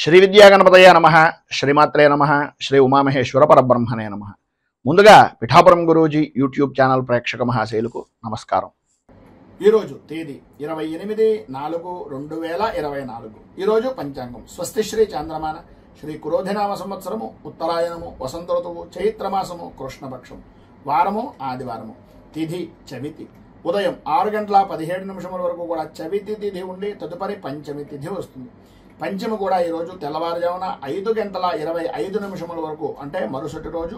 శ్రీ విద్యాగణపతయ నమః, శ్రీమాత్రే నమః, శ్రీ ఉమామహేశ్వర పరబ్రహ్మణే నమః. ముందుగా పిఠాపురం గురూజీ యూట్యూబ్ ఛానల్ ప్రేక్షక మహాశైలకు నమస్కారం. ఈరోజు తేదీ 28/4/2024. ఈరోజు పంచాంగం స్వస్తి శ్రీ చాంద్రమాన శ్రీ క్రోధినామ సంవత్సరము ఉత్తరాయణము వసంత ఋతువు చైత్రమాసము కృష్ణపక్షం వారము ఆదివారము. తిథి చవితి. ఉదయం 6:17 వరకు కూడా చవితి తిథి ఉండి తదుపరి పంచమి తిథి వస్తుంది. పంచమి కూడా ఈరోజు తెల్లవారుజామున 5:25 వరకు, అంటే మరుసటి రోజు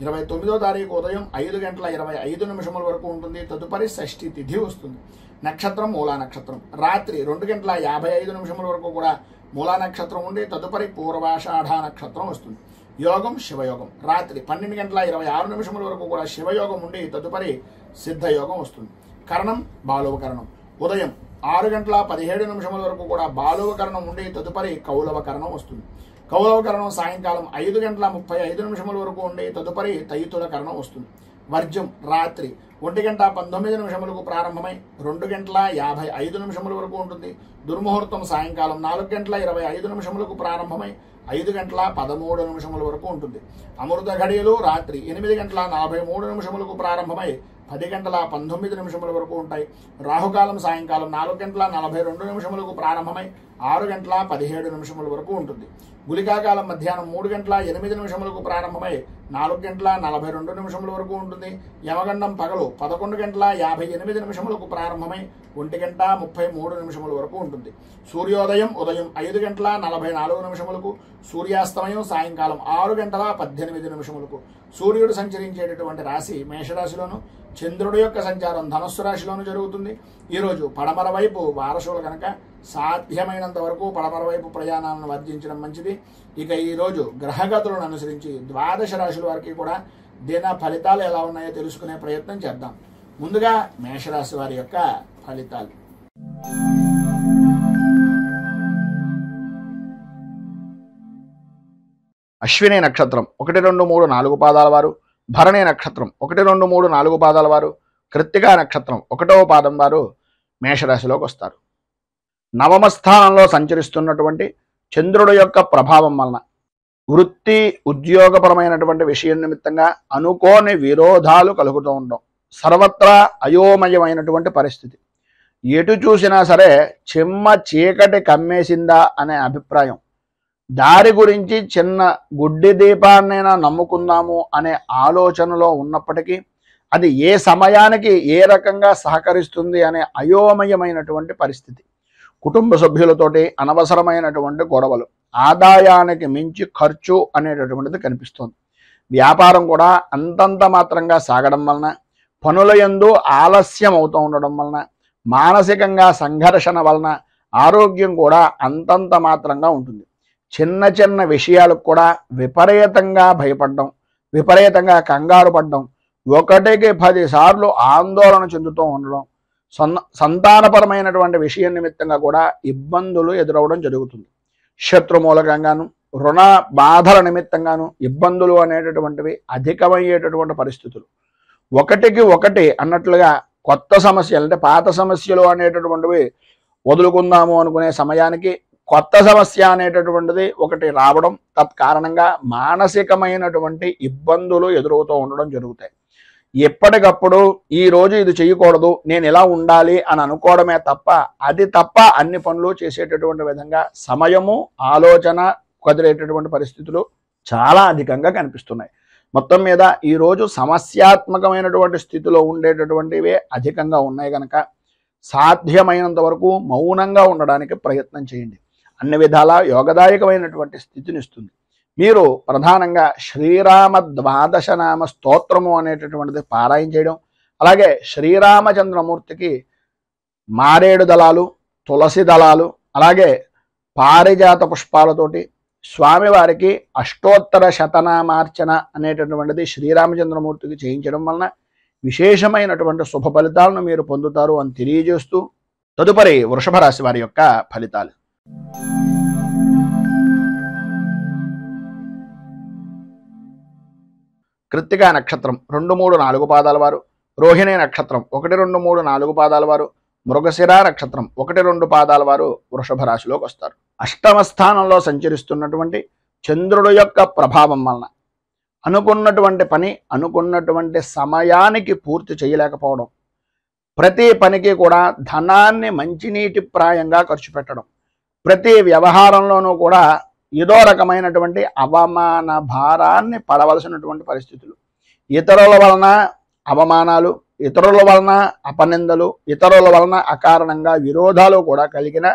29వ తారీఖు ఉదయం 5:25 వరకు ఉంటుంది. తదుపరి షష్ఠి తిథి వస్తుంది. నక్షత్రం మూలా నక్షత్రం. రాత్రి 2:55 వరకు కూడా మూలా నక్షత్రం ఉండి తదుపరి పూర్వాషాఢ నక్షత్రం వస్తుంది. యోగం శివయోగం. రాత్రి 12:26 వరకు కూడా శివయోగం ఉండి తదుపరి సిద్ధయోగం వస్తుంది. కరణం బాలువకరణం. ఉదయం 6:17 వరకు కూడా బాలువకరణం ఉండి తదుపరి కౌలవకరణం వస్తుంది. కౌలవకరణం సాయంకాలం 5:35 వరకు ఉండి తదుపరి తైతుల కరణం వస్తుంది. వర్జం రాత్రి 1:19 ప్రారంభమై 2:55 వరకు ఉంటుంది. దుర్ముహూర్తం సాయంకాలం 4:25 ప్రారంభమై 5:13 వరకు ఉంటుంది. అమృత ఘడియలు రాత్రి 8:43 ప్రారంభమై 10:19 వరకు ఉంటాయి. రాహుకాలం సాయంకాలం 4:42 ప్రారంభమై 6:17 వరకు ఉంటుంది. గుళికాకాలం మధ్యాహ్నం 3:08 ప్రారంభమై 4:42 వరకు ఉంటుంది. యమగండం పగలు 11:58 ప్రారంభమై 1:33 వరకు ఉంటుంది. సూర్యోదయం ఉదయం 5:44 సూర్యాస్తమయం సాయంకాలం 6:18 సూర్యుడు సంచరించేటటువంటి రాశి మేషరాశిలోను, చంద్రుడి యొక్క సంచారం ధనస్సు రాశిలోను జరుగుతుంది. ఈరోజు పడమర వైపు వారసులు కనుక సాధ్యమైనంత వరకు పడమర వైపు ప్రయాణాలను వర్జించడం మంచిది. ఇక ఈరోజు గ్రహగతులను అనుసరించి 12 రాశుల వారికి కూడా దిన ఫలితాలు ఎలా ఉన్నాయో తెలుసుకునే ప్రయత్నం చేద్దాం. ముందుగా మేషరాశి వారి యొక్క ఫలితాలు. అశ్విని నక్షత్రం 1, 2, 3, 4 పాదాల వారు, భరణి నక్షత్రం 1, 2, 3, 4 పాదాల వారు, కృత్తికా నక్షత్రం 1వ పాదం వారు మేషరాశిలోకి వస్తారు. నవమ స్థానంలో సంచరిస్తున్నటువంటి చంద్రుడి యొక్క ప్రభావం వలన వృత్తి ఉద్యోగపరమైనటువంటి విషయం నిమిత్తంగా అనుకోని విరోధాలు కలుగుతూ ఉండడం, సర్వత్రా అయోమయమైనటువంటి పరిస్థితి. ఎటు చూసినా సరే చిమ్మ చీకటి కమ్మేసిందా అనే అభిప్రాయం, దారి గురించి చిన్న గుడ్డి దీపాన్నైనా నమ్ముకుందాము అనే ఆలోచనలో ఉన్నప్పటికీ అది ఏ సమయానికి ఏ రకంగా సహకరిస్తుంది అనే అయోమయమైనటువంటి పరిస్థితి. కుటుంబ సభ్యులతోటి అనవసరమైనటువంటి గొడవలు, ఆదాయానికి మించి ఖర్చు అనేటటువంటిది కనిపిస్తుంది. వ్యాపారం కూడా అంతంత మాత్రంగా సాగడం వలన, పనుల యందు ఆలస్యం అవుతూ ఉండడం వలన, మానసికంగా సంఘర్షణ వలన ఆరోగ్యం కూడా అంతంత మాత్రంగా ఉంటుంది. చిన్న చిన్న విషయాలకు కూడా విపరీతంగా భయపడడం, విపరీతంగా కంగారు పడడం, 1కి 10 సార్లు ఆందోళన చెందుతూ ఉండడం, సంతానపరమైనటువంటి విషయం నిమిత్తంగా కూడా ఇబ్బందులు ఎదురవడం జరుగుతుంది. శత్రు మూలకంగాను, రుణ బాధల నిమిత్తంగాను ఇబ్బందులు అనేటటువంటివి అధికమయ్యేటటువంటి పరిస్థితులు. 1కి 1 అన్నట్లుగా కొత్త సమస్యలు, అంటే పాత సమస్యలు అనేటటువంటివి వదులుకుందాము అనుకునే సమయానికి కొత్త సమస్య అనేటటువంటిది ఒకటి రావడం, తత్కారణంగా మానసికమైనటువంటి ఇబ్బందులు ఎదురవుతూ ఉండడం జరుగుతాయి. ఎప్పటికప్పుడు ఈ రోజు ఇది చేయకూడదు, నేను ఇలా ఉండాలి అని అనుకోవడమే తప్ప అన్ని పనులు చేసేటటువంటి విధంగా సమయము ఆలోచన కుదిరేటటువంటి పరిస్థితులు చాలా అధికంగా కనిపిస్తున్నాయి. మొత్తం మీద ఈరోజు సమస్యాత్మకమైనటువంటి స్థితిలో ఉండేటటువంటివే అధికంగా ఉన్నాయి కనుక సాధ్యమైనంత వరకు మౌనంగా ఉండడానికి ప్రయత్నం చేయండి. అన్ని విధాలా యోగదాయకమైనటువంటి స్థితిని ఇస్తుంది. మీరు ప్రధానంగా శ్రీరామ 12 నామ స్తోత్రము అనేటటువంటిది పారాయణ చేయడం, అలాగే శ్రీరామచంద్రమూర్తికి మారేడు దళాలు, తులసి దళాలు, అలాగే పారిజాత పుష్పాలతోటి స్వామివారికి అష్టోత్తర శతనామార్చన అనేటటువంటిది శ్రీరామచంద్రమూర్తికి చేయించడం వలన విశేషమైనటువంటి శుభ ఫలితాలను మీరు పొందుతారు అని తెలియజేస్తూ తదుపరి వృషభ రాశి వారి యొక్క ఫలితాలు. కృత్తికా నక్షత్రం 2, 3, 4 పాదాల వారు, రోహిణి నక్షత్రం 1, 2, 3, 4 పాదాల వారు, మృగశిర నక్షత్రం 1-2 పాదాల వారు వృషభ రాశిలోకి వస్తారు. అష్టమ స్థానంలో సంచరిస్తున్నటువంటి చంద్రుడు యొక్క ప్రభావం వలన అనుకున్నటువంటి పని అనుకున్నటువంటి సమయానికి పూర్తి చేయలేకపోవడం, ప్రతి పనికి కూడా ధనాన్ని మంచినీటి ప్రాయంగా ఖర్చు పెట్టడం, ప్రతి వ్యవహారంలోనూ కూడా ఏదో రకమైనటువంటి అవమాన భారాన్ని పడవలసినటువంటి పరిస్థితులు, ఇతరుల వలన అవమానాలు, ఇతరుల వలన అపనిందలు, ఇతరుల వలన అకారణంగా విరోధాలు కూడా కలిగిన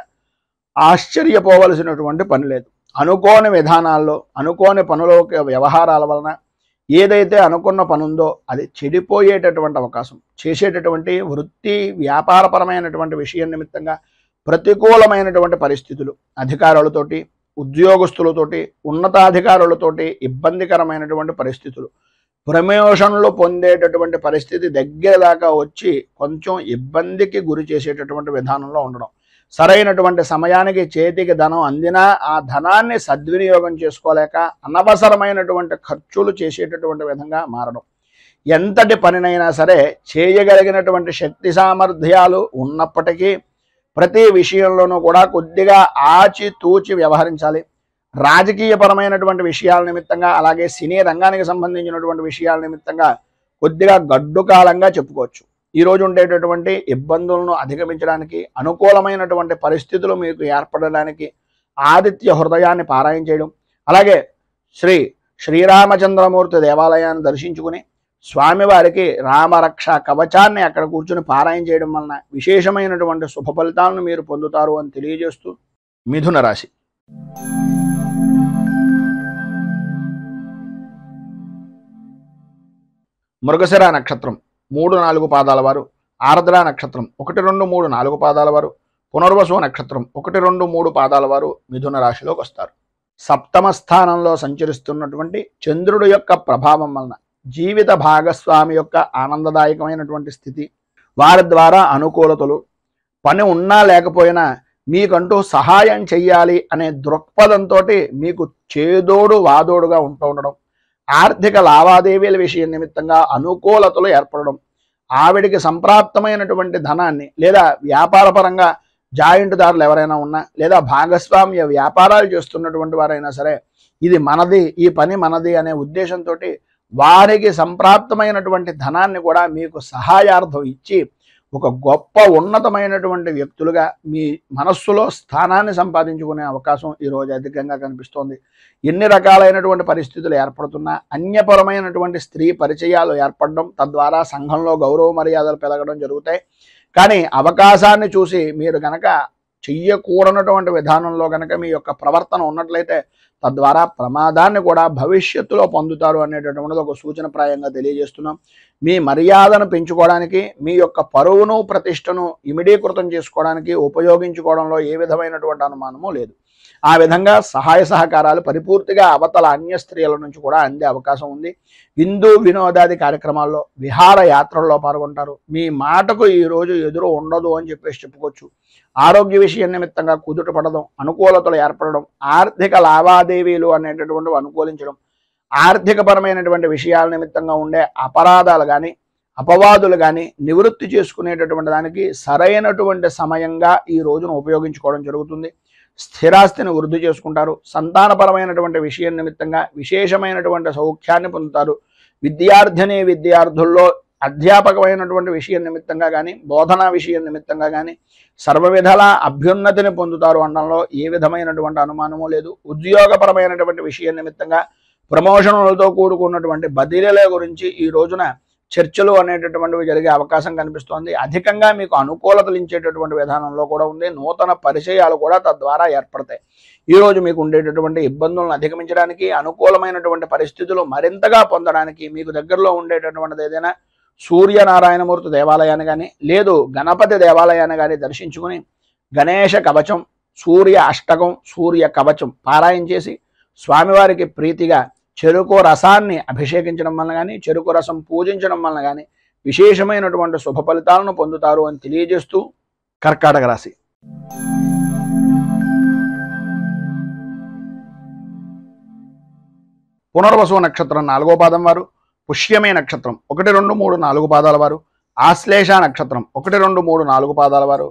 ఆశ్చర్యపోవలసినటువంటి పని లేదు. అనుకోని విధానాల్లో అనుకోని పనుల వ్యవహారాల వలన ఏదైతే అనుకున్న పని ఉందో అది చెడిపోయేటటువంటి అవకాశం, చేసేటటువంటి వృత్తి వ్యాపారపరమైనటువంటి విషయం నిమిత్తంగా ప్రతికూలమైనటువంటి పరిస్థితులు, అధికారులతోటి ఉద్యోగస్తులతోటి ఉన్నతాధికారులతోటి ఇబ్బందికరమైనటువంటి పరిస్థితులు, ప్రమోషన్లు పొందేటటువంటి పరిస్థితి దగ్గర దాకా వచ్చి కొంచెం ఇబ్బందికి గురి చేసేటటువంటి విధానంలో ఉండడం, సరైనటువంటి సమయానికి చేతికి ధనం అందినా ఆ ధనాన్ని సద్వినియోగం చేసుకోలేక అనవసరమైనటువంటి ఖర్చులు చేసేటటువంటి విధంగా మారడం, ఎంతటి పనినైనా సరే చేయగలిగినటువంటి శక్తి సామర్థ్యాలు ఉన్నప్పటికీ ప్రతి విషయంలోనూ కూడా కొద్దిగా ఆచితూచి వ్యవహరించాలి. రాజకీయపరమైనటువంటి విషయాల నిమిత్తంగా అలాగే సినీ రంగానికి సంబంధించినటువంటి విషయాల నిమిత్తంగా కొద్దిగా గడ్డు కాలంగా చెప్పుకోవచ్చు. ఈరోజు ఉండేటటువంటి ఇబ్బందులను అధిగమించడానికి అనుకూలమైనటువంటి పరిస్థితులు మీకు ఏర్పడడానికి ఆదిత్య హృదయాన్ని పారాయణ చేయడం, అలాగే శ్రీరామచంద్రమూర్తి దేవాలయాన్ని దర్శించుకుని స్వామివారికి రామరక్ష కవచాన్ని అక్కడ కూర్చుని పారాయణ చేయడం వలన విశేషమైనటువంటి శుభ ఫలితాలను మీరు పొందుతారు అని తెలియజేస్తూ మిథున రాశి. మృగశిర నక్షత్రం 3-4 పాదాల వారు, ఆర్ద్ర నక్షత్రం 1, 2, 3, 4 పాదాల వారు, పునర్వసు నక్షత్రం 1, 2, 3 పాదాల వారు మిథున రాశిలోకి వస్తారు. సప్తమ స్థానంలో సంచరిస్తున్నటువంటి చంద్రుడు యొక్క ప్రభావం వలన జీవిత భాగస్వామి యొక్క ఆనందదాయకమైనటువంటి స్థితి, వారి ద్వారా అనుకూలతలు, పని ఉన్నా లేకపోయినా మీకంటూ సహాయం చెయ్యాలి అనే దృక్పథంతో మీకు చేదోడు వాదోడుగా ఉంటూ ఉండడం, ఆర్థిక లావాదేవీల విషయం నిమిత్తంగా అనుకూలతలు ఏర్పడడం, ఆవిడికి సంప్రాప్తమైనటువంటి ధనాన్ని లేదా వ్యాపారపరంగా జాయింట్దారులు ఎవరైనా ఉన్నా లేదా భాగస్వామ్య వ్యాపారాలు చేస్తున్నటువంటి వారైనా సరే ఇది మనది, ఈ పని మనది అనే ఉద్దేశంతో వారికి సంప్రాప్తమైనటువంటి ధనాన్ని కూడా మీకు సహాయార్థం ఇచ్చి ఒక గొప్ప ఉన్నతమైనటువంటి వ్యక్తులుగా మీ మనస్సులో స్థానాన్ని సంపాదించుకునే అవకాశం ఈరోజు అధికంగా కనిపిస్తోంది. ఎన్ని రకాలైనటువంటి పరిస్థితులు ఏర్పడుతున్నా అన్యపరమైనటువంటి స్త్రీ పరిచయాలు ఏర్పడడం, తద్వారా సంఘంలో గౌరవ మర్యాదలు పెరగడం జరుగుతాయి. కానీ అవకాశాన్ని చూసి మీరు గనక చెయ్యకూడనటువంటి విధానంలో గనక మీ యొక్క ప్రవర్తన ఉన్నట్లయితే తద్వారా ప్రమాదాన్ని కూడా భవిష్యత్తులో పొందుతారు అనేటటువంటిది ఒక సూచనప్రాయంగా తెలియజేస్తున్నాం. మీ మర్యాదను పెంచుకోవడానికి, మీ యొక్క పరువును ప్రతిష్టను ఇమిడీకృతం చేసుకోవడానికి ఉపయోగించుకోవడంలో ఏ విధమైనటువంటి అనుమానము లేదు. ఆ విధంగా సహాయ సహకారాలు పరిపూర్తిగా అవతల అన్య స్త్రీల నుంచి కూడా అందే అవకాశం ఉంది. విందు వినోదాది కార్యక్రమాల్లో, విహార యాత్రల్లో పాల్గొంటారు. మీ మాటకు ఈరోజు ఎదురు ఉండదు అని చెప్పుకోవచ్చు. ఆరోగ్య విషయం నిమిత్తంగా కుదుట పడడం, అనుకూలతలు ఏర్పడడం, ఆర్థిక లావాదేవీలు అనేటటువంటివి అనుకూలించడం, ఆర్థికపరమైనటువంటి విషయాల నిమిత్తంగా ఉండే అపరాధాలు కానీ అపవాదులు కానీ నివృత్తి చేసుకునేటటువంటి దానికి సరైనటువంటి సమయంగా ఈ రోజును ఉపయోగించుకోవడం జరుగుతుంది. స్థిరాస్తిని వృద్ధి చేసుకుంటారు. సంతానపరమైనటువంటి విషయం నిమిత్తంగా విశేషమైనటువంటి సౌఖ్యాన్ని పొందుతారు. విద్యార్థుల్లో అధ్యాపకమైనటువంటి విషయం నిమిత్తంగా కానీ బోధనా విషయం నిమిత్తంగా కానీ సర్వవిధాల అభ్యున్నతిని పొందుతారు అనడంలో ఏ విధమైనటువంటి అనుమానము లేదు. ఉద్యోగపరమైనటువంటి విషయం నిమిత్తంగా ప్రమోషన్లతో కూడుకున్నటువంటి బదిలీల గురించి ఈ రోజున చర్చలు అనేటటువంటివి జరిగే అవకాశం కనిపిస్తోంది. అధికంగా మీకు అనుకూలతలు ఇచ్చేటటువంటి విధానంలో కూడా ఉంది. నూతన పరిచయాలు కూడా తద్వారా ఏర్పడతాయి. ఈరోజు మీకు ఉండేటటువంటి ఇబ్బందులను అధిగమించడానికి, అనుకూలమైనటువంటి పరిస్థితులు మరింతగా పొందడానికి మీకు దగ్గరలో ఉండేటటువంటిది ఏదైనా సూర్యనారాయణమూర్తి దేవాలయాన్ని కానీ లేదు గణపతి దేవాలయాన్ని కానీ దర్శించుకుని గణేష కవచం, సూర్య అష్టకం, సూర్య కవచం పారాయణ చేసి స్వామివారికి ప్రీతిగా చెరుకు రసాన్ని అభిషేకించడం వలన కానీ చెరుకు రసం పూజించడం వలన కానీ విశేషమైనటువంటి శుభ ఫలితాలను పొందుతారు అని తెలియజేస్తూ కర్కాటక రాశి. పునర్వసు నక్షత్రం 4వ పాదం వారు, పుష్యమే నక్షత్రం 1, 2, 3, 4 పాదాల వారు, ఆశ్లేష నక్షత్రం 1, 2, 3, 4 పాదాల వారు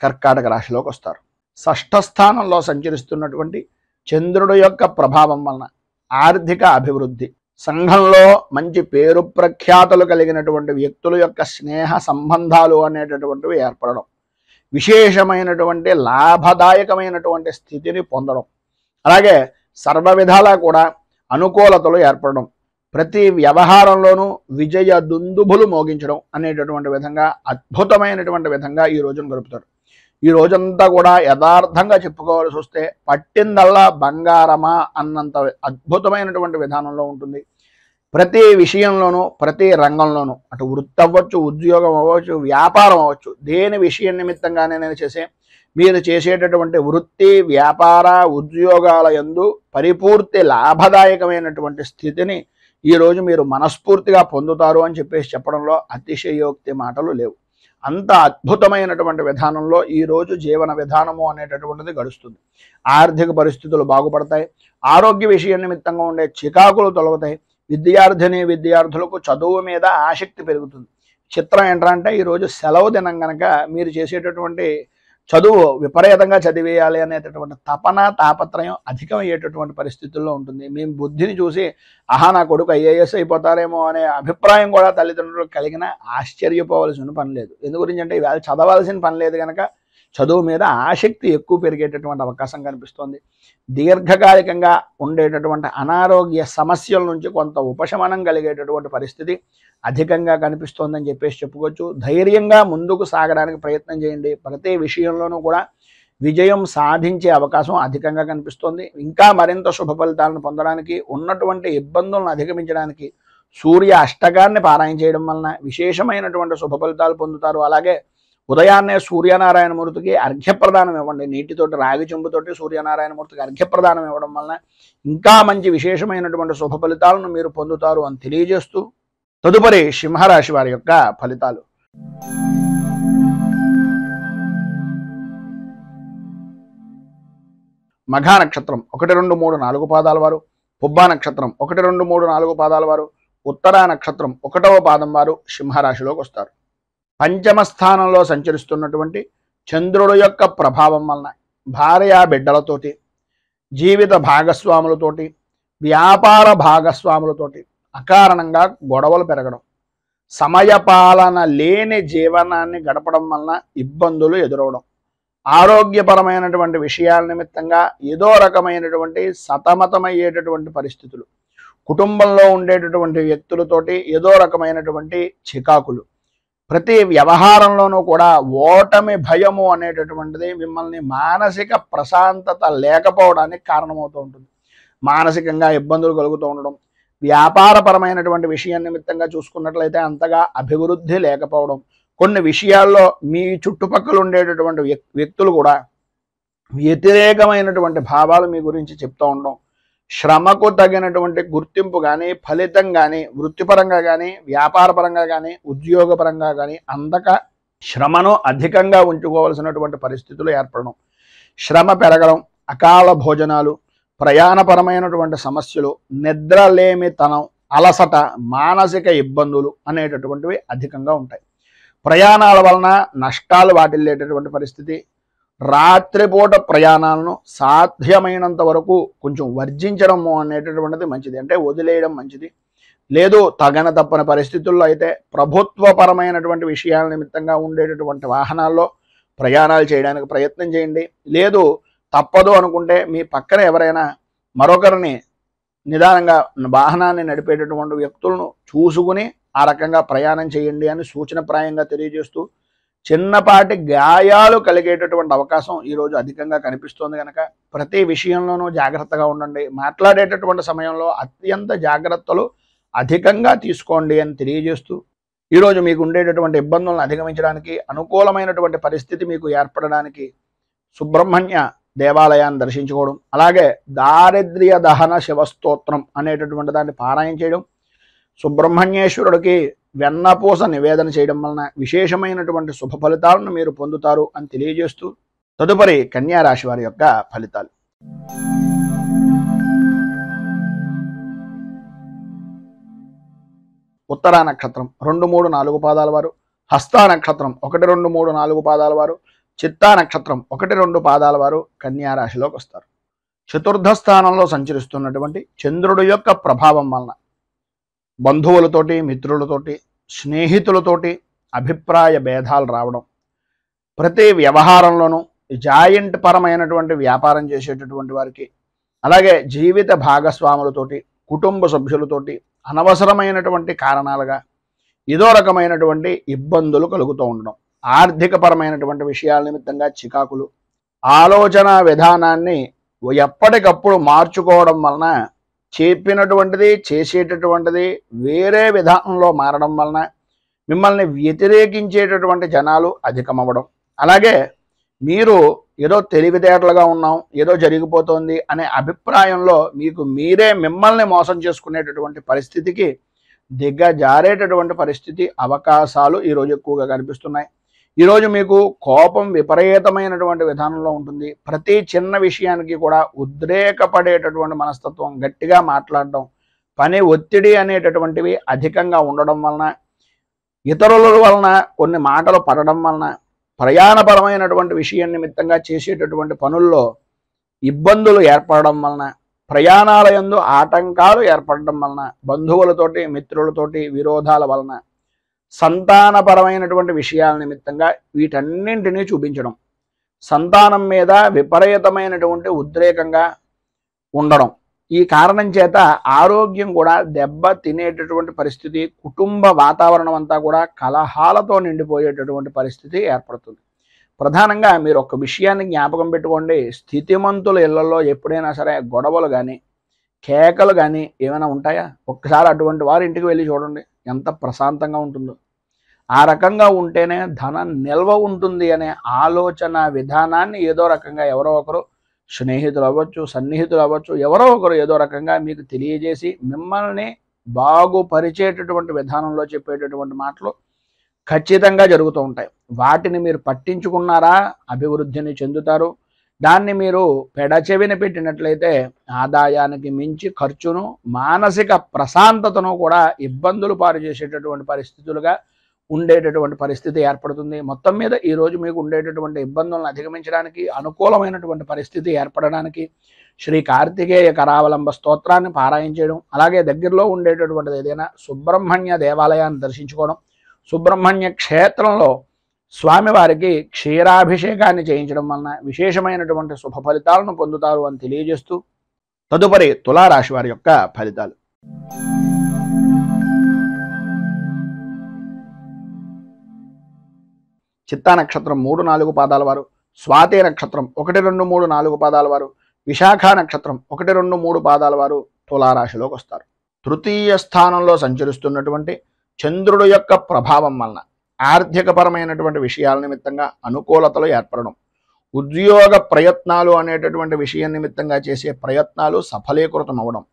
కర్కాటక రాశిలోకి వస్తారు. షష్ఠ స్థానంలో సంచరిస్తున్నటువంటి చంద్రుడు యొక్క ప్రభావం వలన ఆర్థిక అభివృద్ధి, సంఘంలో మంచి పేరు ప్రఖ్యాతులు కలిగినటువంటి వ్యక్తుల యొక్క స్నేహ సంబంధాలు అనేటటువంటివి ఏర్పడడం, విశేషమైనటువంటి లాభదాయకమైనటువంటి స్థితిని పొందడం, అలాగే సర్వ విధాలా కూడా అనుకూలతలు ఏర్పడడం, ప్రతి వ్యవహారంలోనూ విజయ దుందుభులు మోగించడం అనేటటువంటి విధంగా అద్భుతమైనటువంటి విధంగా ఈ రోజును గడుపుతారు. ఈ రోజంతా కూడా యథార్థంగా చెప్పుకోవాల్సి వస్తే పట్టిందల్లా బంగారమా అన్నంత అద్భుతమైనటువంటి విధానంలో ఉంటుంది. ప్రతి విషయంలోనూ, ప్రతి రంగంలోనూ, అటు వృత్తి అవ్వచ్చు, ఉద్యోగం అవ్వచ్చు, వ్యాపారం అవ్వచ్చు, దేని విషయం నిమిత్తంగానే మీరు చేసేటటువంటి వృత్తి, వ్యాపార, ఉద్యోగాల యందు పరిపూర్తి లాభదాయకమైనటువంటి స్థితిని ఈరోజు మీరు మనస్ఫూర్తిగా పొందుతారు అని చెప్పడంలో అతిశయోక్తి మాటలు లేవు. అంత అద్భుతమైనటువంటి విధానంలో ఈరోజు జీవన విధానము అనేటటువంటిది గడుస్తుంది. ఆర్థిక పరిస్థితులు బాగుపడతాయి. ఆరోగ్య విషయం నిమిత్తంగా ఉండే చికాకులు తొలగుతాయి. విద్యార్థులకు చదువు మీద ఆసక్తి పెరుగుతుంది. చిత్రం ఏంటంటే ఈరోజు సెలవు దినం కనుక మీరు చేసేటటువంటి చదువు విపరీతంగా చదివేయాలి అనేటటువంటి తపన, తాపత్రయం అధికమయ్యేటటువంటి పరిస్థితుల్లో ఉంటుంది. మేము బుద్ధిని చూసి నా కొడుకు ఐఏఎస్ అయిపోతారేమో అనే అభిప్రాయం కూడా తల్లిదండ్రులకు కలిగిన ఆశ్చర్యపోవలసిన పని లేదు. ఎందు గురించి అంటే ఇవాళ చదవాల్సిన పని లేదు కనుక చదువు మీద ఆసక్తి ఎక్కువ పెరిగేటటువంటి అవకాశం కనిపిస్తుంది. దీర్ఘకాలికంగా ఉండేటటువంటి అనారోగ్య సమస్యల నుంచి కొంత ఉపశమనం కలిగేటటువంటి పరిస్థితి అధికంగా కనిపిస్తోందని చెప్పుకోవచ్చు. ధైర్యంగా ముందుకు సాగడానికి ప్రయత్నం చేయండి. ప్రతి విషయంలోనూ కూడా విజయం సాధించే అవకాశం అధికంగా కనిపిస్తోంది. ఇంకా మరింత శుభ ఫలితాలను పొందడానికి, ఉన్నటువంటి ఇబ్బందులను అధిగమించడానికి సూర్య అష్టకాన్ని పారాయణ చేయడం వలన విశేషమైనటువంటి శుభ ఫలితాలు పొందుతారు. అలాగే ఉదయాన్నే సూర్యనారాయణమూర్తికి అర్ఘ్యప్రదానం ఇవ్వండి. నీటితోటి, రాగి చెంబుతోటి సూర్యనారాయణమూర్తికి అర్ఘ్యప్రదానం ఇవ్వడం వలన ఇంకా మంచి విశేషమైనటువంటి శుభ ఫలితాలను మీరు పొందుతారు అని తెలియజేస్తూ తదుపరి సింహరాశి వారి యొక్క ఫలితాలు. మఘా నక్షత్రం 1, 2, 3, 4 పాదాల వారు, పుబ్బా నక్షత్రం 1, 2, 3, 4 పాదాల వారు, ఉత్తరా నక్షత్రం 1వ పాదం వారు సింహరాశిలోకి వస్తారు. పంచమ స్థానంలో సంచరిస్తున్నటువంటి చంద్రుడు యొక్క ప్రభావం వలన భార్య బిడ్డలతోటి, జీవిత భాగస్వాములతోటి, వ్యాపార భాగస్వాములతోటి అకారణంగా గొడవలు పెరగడం, సమయపాలన లేని జీవనాన్ని గడపడం వలన ఇబ్బందులు ఎదురవడం, ఆరోగ్యపరమైనటువంటి విషయాల నిమిత్తంగా ఏదో రకమైనటువంటి సతమతమయ్యేటటువంటి పరిస్థితులు, కుటుంబంలో ఉండేటటువంటి వ్యక్తులతోటి ఏదో రకమైనటువంటి చికాకులు, ప్రతి వ్యవహారంలోనూ కూడా ఓటమి భయము అనేటటువంటిది మిమ్మల్ని మానసిక ప్రశాంతత లేకపోవడానికి కారణమవుతూ ఉంటుంది. మానసికంగా ఇబ్బందులు కలుగుతూ ఉండడం, వ్యాపారపరమైనటువంటి విషయం నిమిత్తంగా చూసుకున్నట్లయితే అంతగా అభివృద్ధి లేకపోవడం, కొన్ని విషయాల్లో మీ చుట్టుపక్కల ఉండేటటువంటి వ్యక్తులు కూడా వ్యతిరేకమైనటువంటి భావాలు మీ గురించి చెప్తూ ఉండడం, శ్రమకు తగినటువంటి గుర్తింపు కానీ, ఫలితం కానీ, వృత్తిపరంగా కానీ, వ్యాపారపరంగా కానీ, ఉద్యోగపరంగా కానీ అందక శ్రమను అధికంగా ఉంచుకోవాల్సినటువంటి పరిస్థితులు ఏర్పడడం, శ్రమ పెరగడం, అకాల భోజనాలు, ప్రయాణపరమైనటువంటి సమస్యలు, నిద్రలేమితనం, అలసట, మానసిక ఇబ్బందులు అనేటటువంటివి అధికంగా ఉంటాయి. ప్రయాణాల వలన నష్టాలు వాటిల్లేటటువంటి పరిస్థితి, రాత్రిపూట ప్రయాణాలను సాధ్యమైనంత వరకు కొంచెం వర్జించడము అనేటటువంటిది మంచిది. అంటే వదిలేయడం మంచిది. లేదు తగన తప్పని పరిస్థితుల్లో అయితే ప్రభుత్వపరమైనటువంటి విషయాల నిమిత్తంగా ఉండేటటువంటి వాహనాల్లో ప్రయాణాలు చేయడానికి ప్రయత్నం చేయండి. లేదు తప్పదు అనుకుంటే మీ పక్కన ఎవరైనా మరొకరిని నిదానంగా వాహనాన్ని నడిపేటటువంటి వ్యక్తులను చూసుకుని ఆ రకంగా ప్రయాణం చేయండి అని సూచనప్రాయంగా తెలియజేస్తూ, చిన్నపాటి గాయాలు కలిగేటటువంటి అవకాశం ఈరోజు అధికంగా కనిపిస్తోంది కనుక ప్రతి విషయంలోనూ జాగ్రత్తగా ఉండండి. మాట్లాడేటటువంటి సమయంలో అత్యంత జాగ్రత్తలు అధికంగా తీసుకోండి అని తెలియజేస్తూ, ఈరోజు మీకు ఉండేటటువంటి ఇబ్బందులను అధిగమించడానికి, అనుకూలమైనటువంటి పరిస్థితి మీకు ఏర్పడడానికి సుబ్రహ్మణ్య దేవాలయాన్ని దర్శించుకోవడం, అలాగే దారిద్ర్య దహన శివస్తోత్రం అనేటటువంటి దాన్ని పారాయణ చేయడం, సుబ్రహ్మణ్యేశ్వరుడికి వెన్నపూస నివేదన చేయడం వలన విశేషమైనటువంటి శుభ ఫలితాలను మీరు పొందుతారు అని తెలియజేస్తూ తదుపరి కన్యా రాశి వారి యొక్క ఫలితాలు. ఉత్తరా నక్షత్రం 2, 3, 4 పాదాల వారు, హస్తా నక్షత్రం 1, 2, 3, 4 పాదాల వారు, చిత్తా నక్షత్రం 1, 2 పాదాల వారు కన్యా రాశిలోకి వస్తారు. చతుర్థ స్థానంలో సంచరిస్తున్నటువంటి చంద్రుడి యొక్క ప్రభావం వలన బంధువులతోటి, మిత్రులతోటి, స్నేహితులతోటి అభిప్రాయ భేదాలు రావడం, ప్రతి వ్యవహారంలోనూ జాయింట్ పరమైనటువంటి వ్యాపారం చేసేటటువంటి వారికి, అలాగే జీవిత భాగస్వాములతోటి, కుటుంబ సభ్యులతోటి అనవసరమైనటువంటి కారణాలుగా ఏదో రకమైనటువంటి ఇబ్బందులు కలుగుతూ ఉండడం, ఆర్థికపరమైనటువంటి విషయాల నిమిత్తంగా చికాకులు, ఆలోచన విధానాన్ని ఎప్పటికప్పుడు మార్చుకోవడం వలన చెప్పినటువంటిది చేసేటటువంటిది వేరే విధానంలో మారడం వలన మిమ్మల్ని వ్యతిరేకించేటటువంటి జనాలు అధికమవ్వడం, అలాగే మీరు ఏదో తెలివితేటలుగా ఉన్నాం, ఏదో జరిగిపోతుంది అనే అభిప్రాయంలో మీకు మీరే మిమ్మల్ని మోసం చేసుకునేటటువంటి పరిస్థితికి దిగజారేటటువంటి పరిస్థితి అవకాశాలు ఈరోజు ఎక్కువగా కనిపిస్తున్నాయి. ఈరోజు మీకు కోపం విపరీతమైనటువంటి విధానంలో ఉంటుంది. ప్రతి చిన్న విషయానికి కూడా ఉద్రేకపడేటటువంటి మనస్తత్వం, గట్టిగా మాట్లాడడం, పని ఒత్తిడి అనేటటువంటివి అధికంగా ఉండడం వలన, ఇతరుల వలన కొన్ని మాటలు పడడం వలన, ప్రయాణపరమైనటువంటి విషయం నిమిత్తంగా చేసేటటువంటి పనుల్లో ఇబ్బందులు ఏర్పడడం వలన, ప్రయాణాల యందు ఆటంకాలు ఏర్పడడం వలన, బంధువులతోటి మిత్రులతోటి విరోధాల వలన, సంతానపరమైనటువంటి విషయాల నిమిత్తంగా వీటన్నింటినీ చూపించడం, సంతానం మీద విపరీతమైనటువంటి ఉద్రేకంగా ఉండడం, ఈ కారణం చేత ఆరోగ్యం కూడా దెబ్బ తినేటటువంటి పరిస్థితి, కుటుంబ వాతావరణం అంతా కూడా కలహాలతో నిండిపోయేటటువంటి పరిస్థితి ఏర్పడుతుంది. ప్రధానంగా మీరు ఒక విషయాన్ని జ్ఞాపకం పెట్టుకోండి, స్థితిమంతుల ఇళ్లలో ఎప్పుడైనా సరే గొడవలు కానీ కేకలు కానీ ఏమైనా ఉంటాయా? ఒక్కసారి అటువంటి వారి ఇంటికి వెళ్ళి చూడండి, ఎంత ప్రశాంతంగా ఉంటుందో. ఆ రకంగా ఉంటేనే ధనం నిల్వ ఉంటుంది అనే ఆలోచన విధానాన్ని ఏదో రకంగా ఎవరో ఒకరు, స్నేహితులు అవ్వచ్చు, సన్నిహితులు అవ్వచ్చు, ఎవరో ఒకరు ఏదో రకంగా మీకు తెలియజేసి మిమ్మల్ని బాగుపరిచేటటువంటి విధానంలో చెప్పేటటువంటి మాటలు ఖచ్చితంగా జరుగుతూ ఉంటాయి. వాటిని మీరు పట్టించుకున్నారా అభివృద్ధిని చెందుతారు. దాన్ని మీరు పెడచెవిన పెట్టినట్లయితే ఆదాయానికి మించి ఖర్చును, మానసిక ప్రశాంతతను కూడా ఇబ్బందులు పాలు చేసేటటువంటి పరిస్థితులుగా ఉండేటటువంటి పరిస్థితి ఏర్పడుతుంది. మొత్తం మీద ఈరోజు మీకు ఉండేటటువంటి ఇబ్బందులను అధిగమించడానికి, అనుకూలమైనటువంటి పరిస్థితి ఏర్పడడానికి శ్రీ కార్తికేయ కరావలంబ స్తోత్రాన్ని పారాయణ చేయడం, అలాగే దగ్గరలో ఉండేటటువంటిది ఏదైనా సుబ్రహ్మణ్య దేవాలయాన్ని దర్శించుకోవడం, సుబ్రహ్మణ్య క్షేత్రంలో స్వామివారికి క్షీరాభిషేకాన్ని చేయించడం వలన విశేషమైనటువంటి శుభ ఫలితాలను పొందుతారు అని తెలియజేస్తూ, తదుపరి తులారాశి వారి యొక్క ఫలితాలు. చిత్తా నక్షత్రం 3, 4 పాదాల వారు, స్వాతి నక్షత్రం 1, 2, 3, 4 పాదాల వారు, విశాఖ నక్షత్రం 1, 2, 3 పాదాల వారు తులారాశిలోకి వస్తారు. తృతీయ స్థానంలో సంచరిస్తున్నటువంటి చంద్రుడు యొక్క ప్రభావం వలన ఆర్థికపరమైనటువంటి విషయాల నిమిత్తంగా అనుకూలతలు ఏర్పడడం, ఉద్యోగ ప్రయత్నాలు అనేటటువంటి విషయం నిమిత్తంగా చేసే ప్రయత్నాలు సఫలీకృతం అవ్వడం,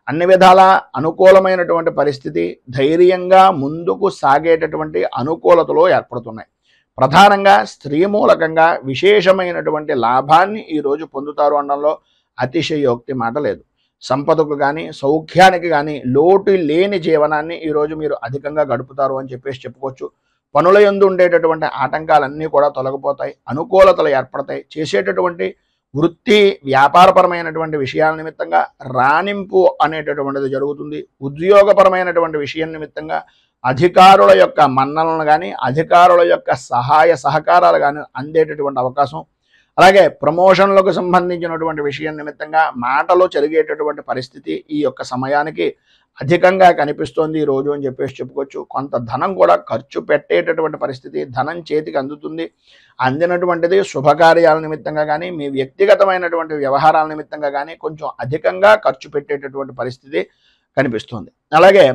అన్ని విధాల అనుకూలమైనటువంటి పరిస్థితి, ధైర్యంగా ముందుకు సాగేటటువంటి అనుకూలతలు ఏర్పడుతున్నాయి. ప్రధానంగా స్త్రీ మూలకంగా విశేషమైనటువంటి లాభాన్ని ఈరోజు పొందుతారు అనడంలో అతిశయోక్తి మాట లేదు. సంపదకు కానీ సౌఖ్యానికి కానీ లోటు లేని జీవనాన్ని ఈరోజు మీరు అధికంగా గడుపుతారు అని చెప్పుకోవచ్చు. పనుల యందు ఉండేటటువంటి ఆటంకాలన్నీ కూడా తొలగిపోతాయి, అనుకూలతలు ఏర్పడతాయి. చేసేటటువంటి వృత్తి వ్యాపారపరమైనటువంటి విషయాల నిమిత్తంగా రాణింపు అనేటటువంటిది జరుగుతుంది. ఉద్యోగపరమైనటువంటి విషయం నిమిత్తంగా అధికారుల యొక్క మన్ననలు కానీ, అధికారుల యొక్క సహాయ సహకారాలు కానీ అందేటటువంటి అవకాశం, అలాగే ప్రమోషన్లకు సంబంధించినటువంటి విషయం నిమిత్తంగా మాటలు జరిగేటటువంటి పరిస్థితి ఈ యొక్క సమయానికి అధికంగా కనిపిస్తోంది ఈ రోజు అని చెప్పుకోవచ్చు. కొంత ధనం కూడా ఖర్చు పెట్టేటటువంటి పరిస్థితి, ధనం చేతికి అందుతుంది. అందినటువంటిది శుభకార్యాల నిమిత్తంగా కానీ, మీ వ్యక్తిగతమైనటువంటి వ్యవహారాల నిమిత్తంగా కానీ కొంచెం అధికంగా ఖర్చు పెట్టేటటువంటి పరిస్థితి కనిపిస్తుంది. అలాగే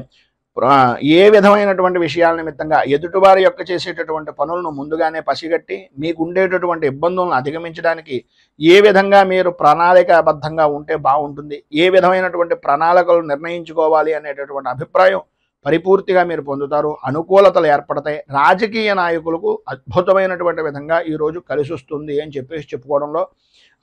ఏ విధమైనటువంటి విషయాల నిమిత్తంగా ఎదుటివారి యొక్క చేసేటటువంటి పనులను ముందుగానే పసిగట్టి మీకు ఉండేటటువంటి ఇబ్బందులను అధిగమించడానికి ఏ విధంగా మీరు ప్రణాళికాబద్ధంగా ఉంటే బాగుంటుంది, ఏ విధమైనటువంటి ప్రణాళికలు నిర్ణయించుకోవాలి అనేటటువంటి అభిప్రాయం పరిపూర్తిగా మీరు పొందుతారు. అనుకూలతలు ఏర్పడతాయి. రాజకీయ నాయకులకు అద్భుతమైనటువంటి విధంగా ఈరోజు కలిసి వస్తుంది అని చెప్పుకోవడంలో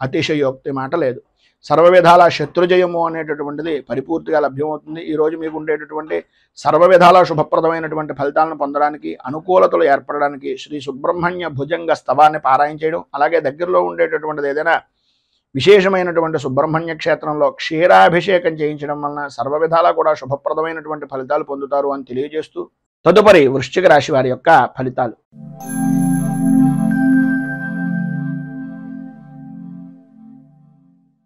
అతిశయోక్తి మాట లేదు. సర్వ విధాల శత్రుజయము అనేటటువంటిది పరిపూర్తిగా లభ్యమవుతుంది. ఈరోజు మీకు ఉండేటటువంటి సర్వ విధాల శుభప్రదమైనటువంటి ఫలితాలను పొందడానికి, అనుకూలతలు ఏర్పడడానికి శ్రీ సుబ్రహ్మణ్య భుజంగ స్తవాన్ని పారాయణ చేయడం, అలాగే దగ్గరలో ఉండేటటువంటిది ఏదైనా విశేషమైనటువంటి సుబ్రహ్మణ్య క్షేత్రంలో క్షీరాభిషేకం చేయించడం వలన సర్వ విధాలా కూడా శుభప్రదమైనటువంటి ఫలితాలు పొందుతారు అని తెలియజేస్తూ, తదుపరి వృశ్చిక రాశి వారి యొక్క ఫలితాలు.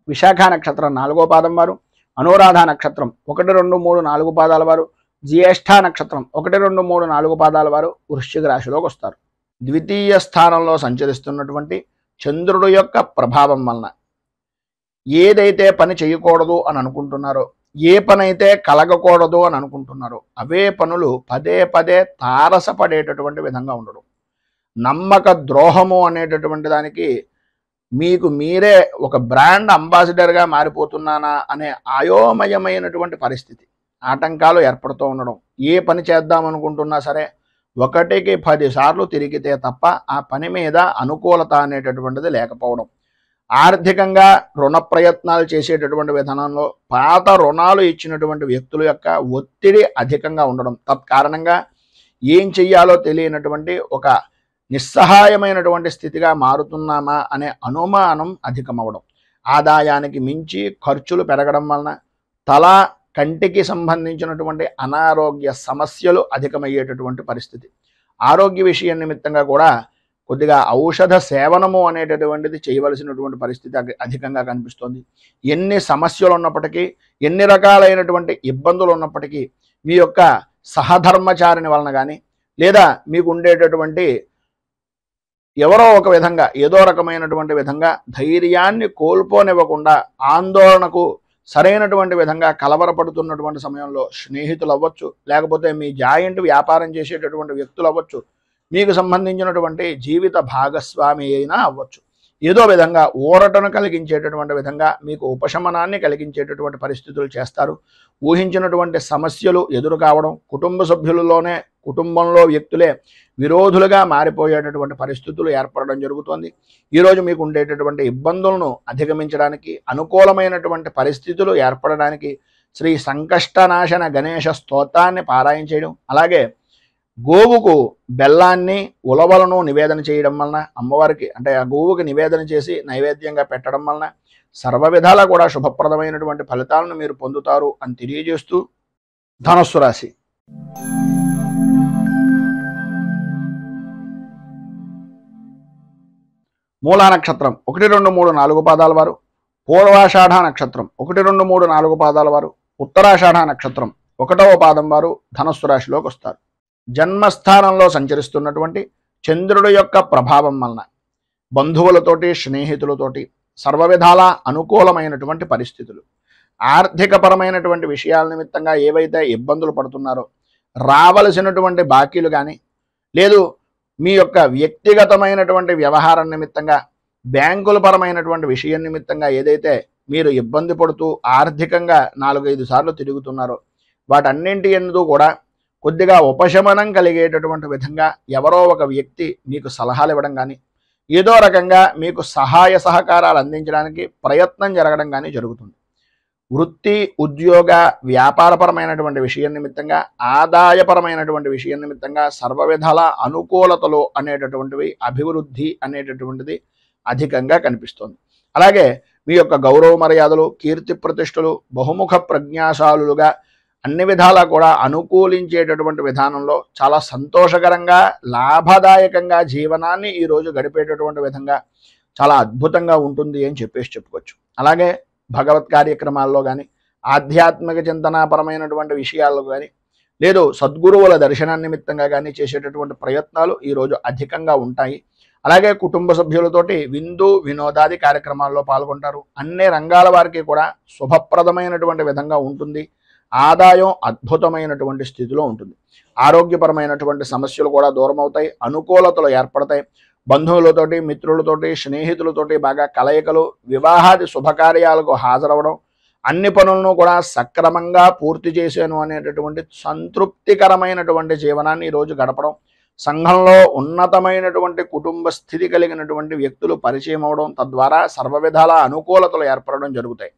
విశాఖ నక్షత్రం 4వ పాదం వారు, అనురాధ నక్షత్రం 1, 2, 3, 4 పాదాల వారు, జ్యేష్ఠ నక్షత్రం 1, 2, 3, 4 పాదాల వారు వృశ్చిక రాశిలోకి వస్తారు. ద్వితీయ స్థానంలో సంచరిస్తున్నటువంటి చంద్రుడు యొక్క ప్రభావం వలన ఏదైతే పని చేయకూడదు అని అనుకుంటున్నారో, ఏ పని అయితే కలగకూడదు అని అనుకుంటున్నారో అవే పనులు పదే పదే తారసపడేటటువంటి విధంగా ఉండడం, నమ్మక ద్రోహము అనేటటువంటి దానికి మీకు మీరే ఒక బ్రాండ్ అంబాసిడర్గా మారిపోతున్నానా అనే అయోమయమైనటువంటి పరిస్థితి, ఆటంకాలు ఏర్పడుతూ ఉండడం, ఏ పని చేద్దామనుకుంటున్నా సరే 1కి 10 సార్లు తిరిగితే తప్ప ఆ పని మీద అనుకూలత అనేటటువంటిది లేకపోవడం, ఆర్థికంగా రుణ ప్రయత్నాలు చేసేటటువంటి విధానంలో పాత రుణాలు ఇచ్చినటువంటి వ్యక్తుల యొక్క ఒత్తిడి అధికంగా ఉండడం, తత్కారణంగా ఏం చెయ్యాలో తెలియనటువంటి ఒక నిస్సహాయమైనటువంటి స్థితిగా మారుతున్నామా అనే అనుమానం అధికమవడం, ఆదాయానికి మించి ఖర్చులు పెరగడం వలన తల కంటికి సంబంధించినటువంటి అనారోగ్య సమస్యలు అధికమయ్యేటటువంటి పరిస్థితి, ఆరోగ్య విషయం నిమిత్తంగా కూడా కొద్దిగా ఔషధ సేవనము అనేటటువంటిది చేయవలసినటువంటి పరిస్థితి అధికంగా కనిపిస్తుంది. ఎన్ని సమస్యలు ఉన్నప్పటికీ, ఎన్ని రకాలైనటువంటి ఇబ్బందులు ఉన్నప్పటికీ మీ యొక్క సహధర్మచారిని వలన కానీ, లేదా మీకు ఉండేటటువంటి ఎవరో ఒక విధంగా ఏదో రకమైనటువంటి విధంగా ధైర్యాన్ని కోల్పోనివ్వకుండా, ఆందోళనకు సరైనటువంటి విధంగా కలవరపడుతున్నటువంటి సమయంలో స్నేహితులు అవ్వచ్చు, లేకపోతే మీ జాయింట్ వ్యాపారం చేసేటటువంటి వ్యక్తులు అవ్వచ్చు, మీకు సంబంధించినటువంటి జీవిత భాగస్వామి అయినా అవ్వచ్చు, ఏదో విధంగా ఊరటను కలిగించేటటువంటి విధంగా మీకు ఉపశమనాన్ని కలిగించేటటువంటి పరిస్థితులు చేస్తారు. ఊహించినటువంటి సమస్యలు ఎదురు కావడం, కుటుంబ సభ్యులలోనే కుటుంబంలో వ్యక్తులే విరోధులుగా మారిపోయేటటువంటి పరిస్థితులు ఏర్పడడం జరుగుతుంది. ఈరోజు మీకు ఉండేటటువంటి ఇబ్బందులను అధిగమించడానికి, అనుకూలమైనటువంటి పరిస్థితులు ఏర్పడడానికి శ్రీ సంకష్టనాశన గణేశ స్తోత్రాన్ని పారాయణ చేయడం, అలాగే గోవుకు బెల్లాన్ని ఉలవలను నివేదన చేయడం వలన, అమ్మవారికి అంటే ఆ గోవుకి నివేదన చేసి నైవేద్యంగా పెట్టడం వలన సర్వ విధాలా కూడా శుభప్రదమైనటువంటి ఫలితాలను మీరు పొందుతారు అని తెలియజేస్తూ, ధనస్సు రాశి. మూలా నక్షత్రం 1, 2, 3, 4 పాదాల వారు, పూర్వాషాఢ నక్షత్రం 1, 2, 3, 4 పాదాల వారు, ఉత్తరాషాఢ నక్షత్రం 1వ పాదం వారు ధనస్సు రాశిలోకి వస్తారు. జన్మస్థానంలో సంచరిస్తున్నటువంటి చంద్రుడి యొక్క ప్రభావం వలన బంధువులతోటి, స్నేహితులతోటి సర్వ విధాలా అనుకూలమైనటువంటి పరిస్థితులు, ఆర్థికపరమైనటువంటి విషయాల నిమిత్తంగా ఏవైతే ఇబ్బందులు పడుతున్నారో, రావలసినటువంటి బాకీలు కానీ, లేదు మీ యొక్క వ్యక్తిగతమైనటువంటి వ్యవహారం నిమిత్తంగా, బ్యాంకుల పరమైనటువంటి విషయం నిమిత్తంగా ఏదైతే మీరు ఇబ్బంది పడుతూ ఆర్థికంగా 4-5 సార్లు తిరుగుతున్నారో, వాటన్నింటి యందు కూడా కొద్దిగా ఉపశమనం కలిగేటటువంటి విధంగా ఎవరో ఒక వ్యక్తి మీకు సలహాలు ఇవ్వడం కానీ, ఏదో రకంగా మీకు సహాయ సహకారాలు అందించడానికి ప్రయత్నం జరగడం కానీ జరుగుతుంది. వృత్తి, ఉద్యోగ, వ్యాపారపరమైనటువంటి విషయం నిమిత్తంగా, ఆదాయపరమైనటువంటి విషయం నిమిత్తంగా సర్వ విధాల అనుకూలతలు అనేటటువంటివి, అభివృద్ధి అనేటటువంటిది అధికంగా కనిపిస్తుంది. అలాగే మీ యొక్క గౌరవ మర్యాదలు, కీర్తి ప్రతిష్టలు బహుముఖ ప్రజ్ఞాశాలుగా అన్ని విధాలా కూడా అనుకూలించేటటువంటి విధానంలో చాలా సంతోషకరంగా, లాభదాయకంగా జీవనాన్ని ఈరోజు గడిపేటటువంటి విధంగా చాలా అద్భుతంగా ఉంటుంది అని చెప్పుకోవచ్చు. అలాగే భగవత్ కార్యక్రమాల్లో కానీ, ఆధ్యాత్మిక చింతనాపరమైనటువంటి విషయాల్లో కానీ, లేదు సద్గురువుల దర్శన నిమిత్తంగా కానీ చేసేటటువంటి ప్రయత్నాలు ఈరోజు అధికంగా ఉంటాయి. అలాగే కుటుంబ సభ్యులతోటి విందు వినోదాది కార్యక్రమాల్లో పాల్గొంటారు. అన్ని రంగాల వారికి కూడా శుభప్రదమైనటువంటి విధంగా ఉంటుంది. ఆదాయం అద్భుతమైనటువంటి స్థితిలో ఉంటుంది. ఆరోగ్యపరమైనటువంటి సమస్యలు కూడా దూరం అవుతాయి, అనుకూలతలు ఏర్పడతాయి. బంధువులతోటి, మిత్రులతోటి, స్నేహితులతోటి బాగా కలయికలు, వివాహాది శుభకార్యాలకు హాజరవడం, అన్ని పనులను కూడా సక్రమంగా పూర్తి చేశాను అనేటటువంటి సంతృప్తికరమైనటువంటి జీవనాన్ని ఈరోజు గడపడం, సంఘంలో ఉన్నతమైనటువంటి కుటుంబ స్థితి కలిగినటువంటి వ్యక్తులు పరిచయం అవడం, తద్వారా సర్వ విధాల అనుకూలతలు ఏర్పడడం జరుగుతాయి.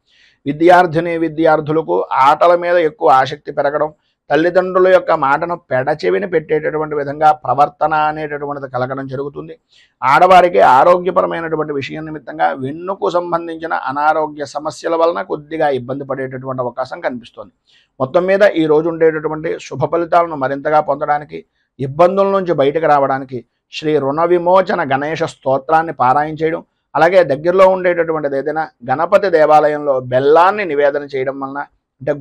విద్యార్థులకు ఆటల మీద ఎక్కువ ఆసక్తి పెరగడం, తల్లిదండ్రుల యొక్క మాటను పెడచెవిని పెట్టేటటువంటి విధంగా ప్రవర్తన అనేటటువంటిది కలగడం జరుగుతుంది. ఆడవారికి ఆరోగ్యపరమైనటువంటి విషయం నిమిత్తంగా వెన్నుకు సంబంధించిన అనారోగ్య సమస్యల వలన కొద్దిగా ఇబ్బంది పడేటటువంటి అవకాశం కనిపిస్తుంది. మొత్తం మీద ఈ రోజు ఉండేటటువంటి శుభ ఫలితాలను మరింతగా పొందడానికి, ఇబ్బందుల నుంచి బయటకు రావడానికి శ్రీ రుణ విమోచన గణేష స్తోత్రాన్ని పారాయణ చేయడం, అలాగే దగ్గరలో ఉండేటటువంటిది ఏదైనా గణపతి దేవాలయంలో బెల్లాన్ని నివేదన చేయడం వలన, అంటే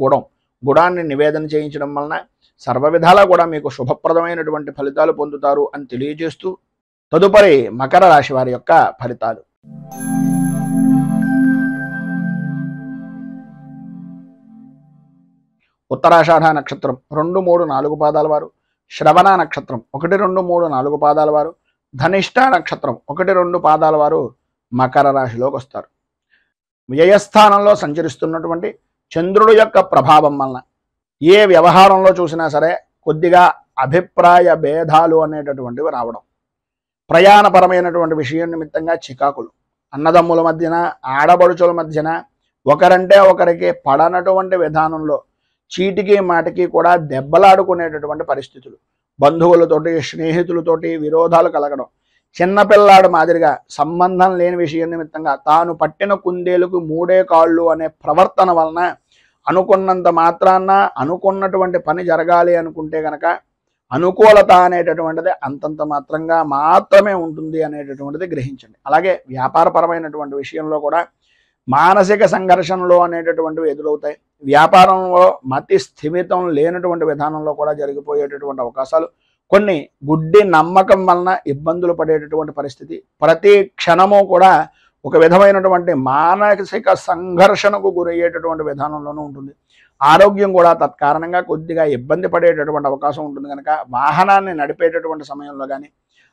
గుడాన్ని నివేదన చేయించడం వలన సర్వ విధాలా కూడా మీకు శుభప్రదమైనటువంటి ఫలితాలు పొందుతారు అని తెలియజేస్తూ, తదుపరి మకర రాశి వారి యొక్క ఫలితాలు. ఉత్తరాషాఢ నక్షత్రం 2, 3, 4 పాదాల వారు, శ్రవణ నక్షత్రం 1, 2, 3, 4 పాదాల వారు, ధనిష్ట నక్షత్రం 1, 2 పాదాల వారు మకర రాశిలోకి వస్తారు. వ్యయస్థానంలో సంచరిస్తున్నటువంటి చంద్రుడి యొక్క ప్రభావం వలన ఏ వ్యవహారంలో చూసినా సరే కొద్దిగా అభిప్రాయ భేదాలు అనేటటువంటివి రావడం, ప్రయాణపరమైనటువంటి విషయం నిమిత్తంగా చికాకులు, అన్నదమ్ముల మధ్యన ఆడబడుచుల మధ్యన ఒకరంటే ఒకరికి పడనటువంటి విధానంలో చీటికి మాటికి కూడా దెబ్బలాడుకునేటటువంటి పరిస్థితులు, బంధువులతోటి స్నేహితులతోటి విరోధాలు కలగడం, చిన్నపిల్లాడు మాదిరిగా సంబంధం లేని విషయం నిమిత్తంగా తాను పట్టిన కుందేలుకు 3 కాళ్ళు అనే ప్రవర్తన వలన అనుకున్నంత మాత్రాన అనుకున్నటువంటి పని జరగాలి అనుకుంటే కనుక అనుకూలత అనేటటువంటిది అంతంత మాత్రంగా మాత్రమే ఉంటుంది అనేటటువంటిది గ్రహించండి. అలాగే వ్యాపారపరమైనటువంటి విషయంలో కూడా మానసిక సంఘర్షణలు అనేటటువంటివి ఎదురవుతాయి. వ్యాపారంలో మతి స్థిమితం లేనటువంటి విధానంలో కూడా జరిగిపోయేటటువంటి అవకాశాలు, కొన్ని గుడ్డి నమ్మకం వలన ఇబ్బందులు పడేటటువంటి పరిస్థితి, ప్రతి క్షణము కూడా ఒక విధమైనటువంటి మానసిక సంఘర్షణకు గురయ్యేటటువంటి విధానంలోనూ ఉంటుంది. ఆరోగ్యం కూడా తత్కారణంగా కొద్దిగా ఇబ్బంది పడేటటువంటి అవకాశం ఉంటుంది కనుక వాహనాన్ని నడిపేటటువంటి సమయంలో కానీ,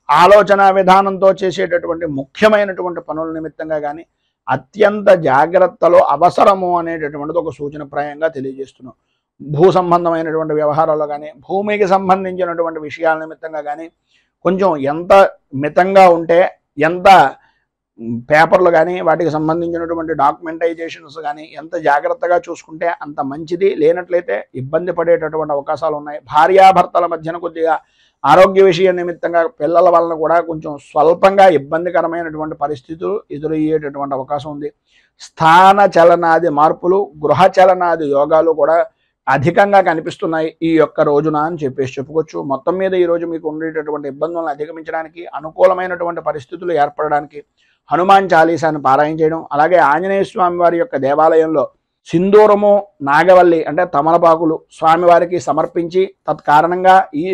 ఆలోచన విధానంతో చేసేటటువంటి ముఖ్యమైనటువంటి పనుల నిమిత్తంగా కానీ అత్యంత జాగ్రత్తలో అవసరము అనేటటువంటిది ఒక సూచనప్రాయంగా తెలియజేస్తున్నాం. భూ సంబంధమైనటువంటి వ్యవహారాల్లో కానీ, భూమికి సంబంధించినటువంటి విషయాల నిమిత్తంగా కానీ కొంచెం ఎంత మితంగా ఉంటే, ఎంత పేపర్లు కానీ వాటికి సంబంధించినటువంటి డాక్యుమెంటైజేషన్స్ కానీ ఎంత జాగ్రత్తగా చూసుకుంటే అంత మంచిది. లేనట్లయితే ఇబ్బంది పడేటటువంటి అవకాశాలు ఉన్నాయి. భార్యాభర్తల మధ్యన కొద్దిగా ఆరోగ్య విషయం నిమిత్తంగా పిల్లల వలన కూడా కొంచెం స్వల్పంగా ఇబ్బందికరమైనటువంటి పరిస్థితులు ఎదురయ్యేటటువంటి అవకాశం ఉంది. స్థాన చలనాది మార్పులు, గృహ చలనాది యోగాలు కూడా అధికంగా కనిపిస్తున్నాయి ఈ యొక్క రోజున అని చెప్పుకోవచ్చు. మొత్తం మీద ఈరోజు మీకు ఉండేటటువంటి ఇబ్బందులను అధిగమించడానికి, అనుకూలమైనటువంటి పరిస్థితులు ఏర్పడడానికి హనుమాన్ చాలీసాను పారాయణ చేయడం, అలాగే ఆంజనేయ స్వామి వారి యొక్క దేవాలయంలో సింధూరము, నాగవల్లి అంటే తమలపాకులు స్వామివారికి సమర్పించి తత్కారణంగా ఈ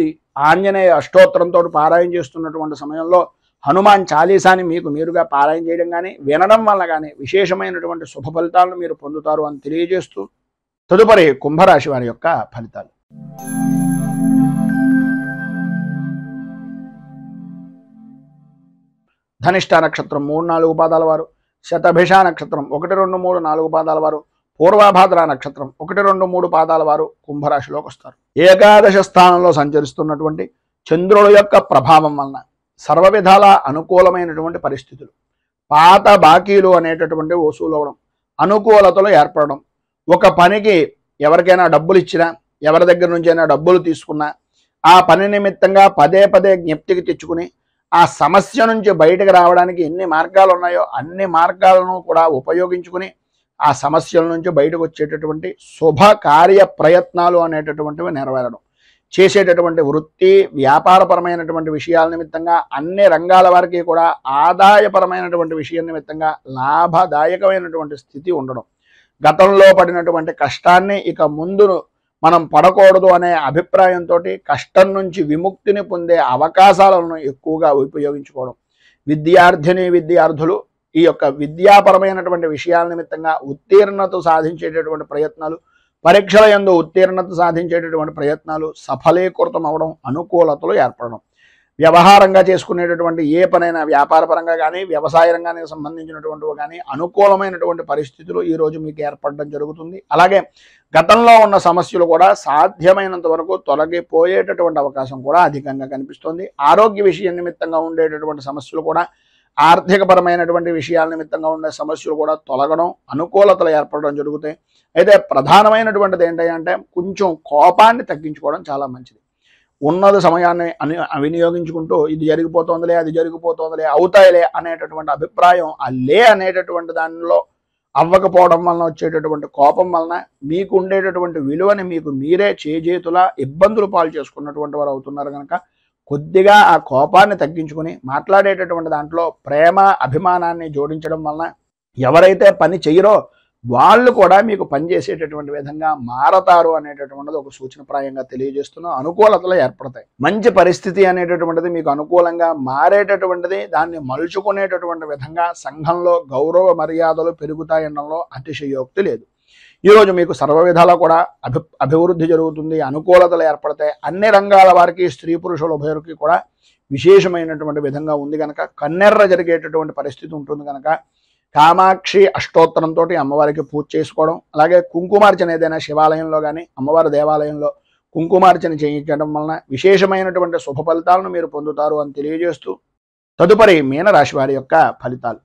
ఆంజనేయ అష్టోత్తరంతో పారాయణ చేస్తున్నటువంటి సమయంలో హనుమాన్ చాలీసాని మీకు మీరుగా పారాయణ చేయడం కానీ వినడం వల్ల కానీ విశేషమైనటువంటి శుభ ఫలితాలను మీరు పొందుతారు అని తెలియజేస్తూ, తదుపరి కుంభరాశి వారి యొక్క ఫలితాలు. ధనిష్ట నక్షత్రం 3, 4 పాదాల వారు, శతభిష నక్షత్రం 1, 2, 3, 4 పాదాల వారు, పూర్వభాద్ర నక్షత్రం 1, 2, 3 పాదాల వారు కుంభరాశిలోకి వస్తారు. ఏకాదశ స్థానంలో సంచరిస్తున్నటువంటి చంద్రుడి యొక్క ప్రభావం వలన సర్వ విధాల అనుకూలమైనటువంటి పరిస్థితులు, పాత బాకీలు అనేటటువంటి వసూలు అవడం, అనుకూలతలు ఏర్పడడం, ఒక పనికి ఎవరికైనా డబ్బులు ఇచ్చినా, ఎవరి దగ్గర నుంచైనా డబ్బులు తీసుకున్నా ఆ పని నిమిత్తంగా పదే జ్ఞప్తికి తెచ్చుకుని ఆ సమస్య నుంచి బయటకు రావడానికి ఎన్ని మార్గాలు ఉన్నాయో అన్ని మార్గాలను కూడా ఉపయోగించుకుని ఆ సమస్యల నుంచి బయటకు వచ్చేటటువంటి శుభ కార్య ప్రయత్నాలు అనేటటువంటివి నెరవేరడం, చేసేటటువంటి వృత్తి వ్యాపారపరమైనటువంటి విషయాల నిమిత్తంగా అన్ని రంగాల వారికి కూడా ఆదాయపరమైనటువంటి విషయం నిమిత్తంగా లాభదాయకమైనటువంటి స్థితి ఉండడం, గతంలో పడినటువంటి కష్టాన్ని ఇక ముందు మనం పడకూడదు అనే అభిప్రాయంతో కష్టం నుంచి విముక్తిని పొందే అవకాశాలను ఎక్కువగా ఉపయోగించుకోవడం, విద్యార్థులు ఈ యొక్క విద్యాపరమైనటువంటి విషయాల నిమిత్తంగా ఉత్తీర్ణత సాధించేటటువంటి ప్రయత్నాలు, పరీక్షల యందు ఉత్తీర్ణత సాధించేటటువంటి ప్రయత్నాలు సఫలీకృతం అవడం, అనుకూలతలు ఏర్పడడం, వ్యవహారంగా చేసుకునేటటువంటి ఏ పనైనా వ్యాపారపరంగా కానీ వ్యవసాయ రంగానికి సంబంధించినటువంటివి కానీ అనుకూలమైనటువంటి పరిస్థితులు ఈరోజు మీకు ఏర్పడడం జరుగుతుంది. అలాగే గతంలో ఉన్న సమస్యలు కూడా సాధ్యమైనంత వరకు తొలగిపోయేటటువంటి అవకాశం కూడా అధికంగా కనిపిస్తుంది. ఆరోగ్య విషయం నిమిత్తంగా ఉండేటటువంటి సమస్యలు కూడా, ఆర్థికపరమైనటువంటి విషయాల నిమిత్తంగా ఉండే సమస్యలు కూడా తొలగడం, అనుకూలతలు ఏర్పడడం జరుగుతాయి. అయితే ప్రధానమైనటువంటిది ఏంటంటే కొంచెం కోపాన్ని తగ్గించుకోవడం చాలా మంచిది. ఉన్నది సమయాన్ని వినియోగించుకుంటూ ఇది జరిగిపోతుందిలే, అది జరిగిపోతుందిలే, అవుతాయిలే అనేటటువంటి అభిప్రాయం, ఆ అనేటటువంటి దానిలో అవ్వకపోవడం వలన వచ్చేటటువంటి కోపం వలన మీకు ఉండేటటువంటి విలువని మీకు మీరే చేజేతులా ఇబ్బందులు పాలు చేసుకున్నటువంటి వారు అవుతున్నారు. కనుక కొద్దిగా ఆ కోపాన్ని తగ్గించుకుని మాట్లాడేటటువంటి దాంట్లో ప్రేమ అభిమానాన్ని జోడించడం వలన ఎవరైతే పని చేయరో వాళ్ళు కూడా మీకు పనిచేసేటటువంటి విధంగా మారతారు అనేటటువంటిది ఒక సూచనప్రాయంగా తెలియజేస్తున్నాం. అనుకూలతలు ఏర్పడతాయి. మంచి పరిస్థితి అనేటటువంటిది మీకు అనుకూలంగా మారేటటువంటిది, దాన్ని మలుచుకునేటటువంటి విధంగా సంఘంలో గౌరవ మర్యాదలు పెరుగుతాయనడంలో అతిశయోక్తి లేదు. ఈరోజు మీకు సర్వ విధాలా కూడా అభివృద్ధి జరుగుతుంది, అనుకూలతలు ఏర్పడతాయి. అన్ని రంగాల వారికి, స్త్రీ పురుషుల ఉభయులకి కూడా విశేషమైనటువంటి విధంగా ఉంది కనుక కన్నెర్ర జరిగేటటువంటి పరిస్థితి ఉంటుంది. కనుక కామాక్షి అష్టోత్తరంతో అమ్మవారికి పూజ చేసుకోవడం, అలాగే కుంకుమార్చన ఏదైనా శివాలయంలో కానీ అమ్మవారి దేవాలయంలో కుంకుమార్చన చేయించడం వలన విశేషమైనటువంటి శుభ ఫలితాలను మీరు పొందుతారు అని తెలియజేస్తూ తదుపరి మీనరాశి వారి యొక్క ఫలితాలు.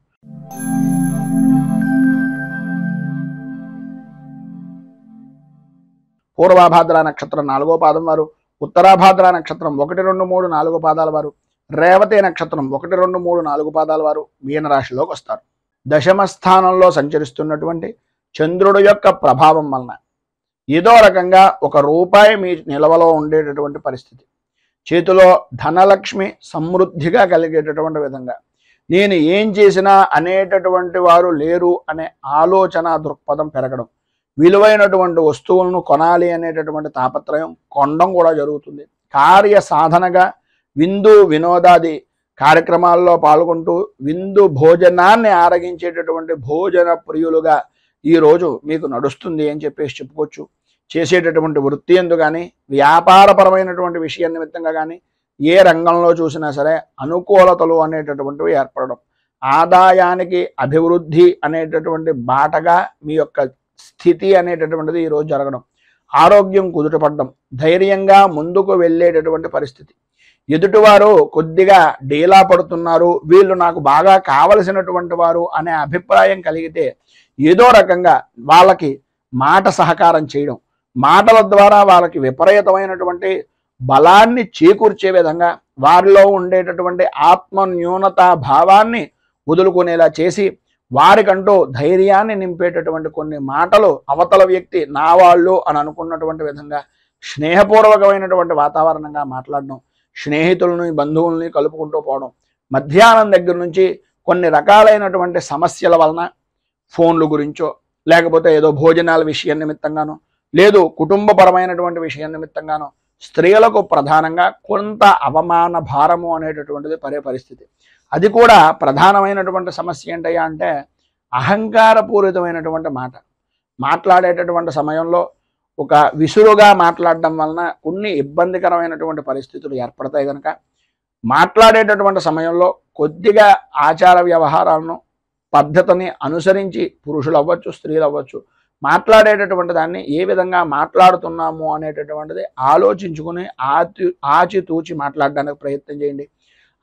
పూర్వాభాద్ర నక్షత్రం 4వ పాదం వారు, ఉత్తరాభాద్ర నక్షత్రం 1, 2, 3, 4 పాదాల వారు, రేవతి నక్షత్రం 1, 2, 3, 4 పాదాల వారు మీనరాశిలోకి వస్తారు. దశమ స్థానంలో సంచరిస్తున్నటువంటి చంద్రుడు యొక్క ప్రభావం వలన ఏదో రకంగా ₹1 మీ నిల్వలో ఉండేటటువంటి పరిస్థితి, చేతిలో ధనలక్ష్మి సమృద్ధిగా కలిగేటటువంటి విధంగా, నేను ఏం చేసినా అనేటటువంటి వారు లేరు అనే ఆలోచన దృక్పథం పెరగడం, విలువైనటువంటి వస్తువులను కొనాలి అనేటటువంటి తాపత్రయం కొనడం కూడా జరుగుతుంది. కార్య సాధనగా విందు వినోదాది కార్యక్రమాల్లో పాల్గొంటూ విందు భోజనాన్ని ఆరగించేటటువంటి భోజన ప్రియులుగా ఈరోజు మీకు నడుస్తుంది అని చెప్పేసి చెప్పుకోవచ్చు. చేసేటటువంటి వృత్తి ఎందు కానీ, వ్యాపారపరమైనటువంటి విషయం నిమిత్తంగా కానీ, ఏ రంగంలో చూసినా సరే అనుకూలతలు అనేటటువంటివి ఏర్పడడం, ఆదాయానికి అభివృద్ధి అనేటటువంటి బాటగా మీ యొక్క స్థితి అనేటటువంటిది ఈరోజు జరగడం, ఆరోగ్యం కుదుటపడడం, ధైర్యంగా ముందుకు వెళ్ళేటటువంటి పరిస్థితి. ఎదుటివారు కొద్దిగా డీలా పడుతున్నారు, వీళ్ళు నాకు బాగా కావలసినటువంటి వారు అనే అభిప్రాయం కలిగితే ఏదో రకంగా వాళ్ళకి మాట సహకారం చేయడం, మాటల ద్వారా వాళ్ళకి విపరీతమైనటువంటి బలాన్ని చేకూర్చే విధంగా వారిలో ఉండేటటువంటి ఆత్మ న్యూనతా భావాన్ని వదులుకునేలా చేసి వారికంటూ ధైర్యాన్ని నింపేటటువంటి కొన్ని మాటలు అవతల వ్యక్తి నా వాళ్ళు అని అనుకున్నటువంటి విధంగా స్నేహపూర్వకమైనటువంటి వాతావరణంగా మాట్లాడడం, స్నేహితులని బంధువుల్ని కలుపుకుంటూ పోవడం, మధ్యాహ్నం దగ్గర నుంచి కొన్ని రకాలైనటువంటి సమస్యల వలన ఫోన్లు గురించో లేకపోతే ఏదో భోజనాల విషయం నిమిత్తంగానో లేదు కుటుంబపరమైనటువంటి విషయం నిమిత్తంగానో స్త్రీలకు ప్రధానంగా కొంత అవమాన భారము అనేటటువంటిది పడే పరిస్థితి. అది కూడా ప్రధానమైనటువంటి సమస్య ఏంటయ్యా అంటే అహంకారపూరితమైనటువంటి మాట్లాడేటటువంటి సమయంలో ఒక విసురుగా మాట్లాడడం వలన కొన్ని ఇబ్బందికరమైనటువంటి పరిస్థితులు ఏర్పడతాయి. కనుక మాట్లాడేటటువంటి సమయంలో కొద్దిగా ఆచార వ్యవహారాలను పద్ధతిని అనుసరించి పురుషులు అవ్వచ్చు, స్త్రీలు అవ్వచ్చు, మాట్లాడేటటువంటి దాన్ని ఏ విధంగా మాట్లాడుతున్నాము అనేటటువంటిది ఆలోచించుకుని ఆచితూచి మాట్లాడడానికి ప్రయత్నం చేయండి.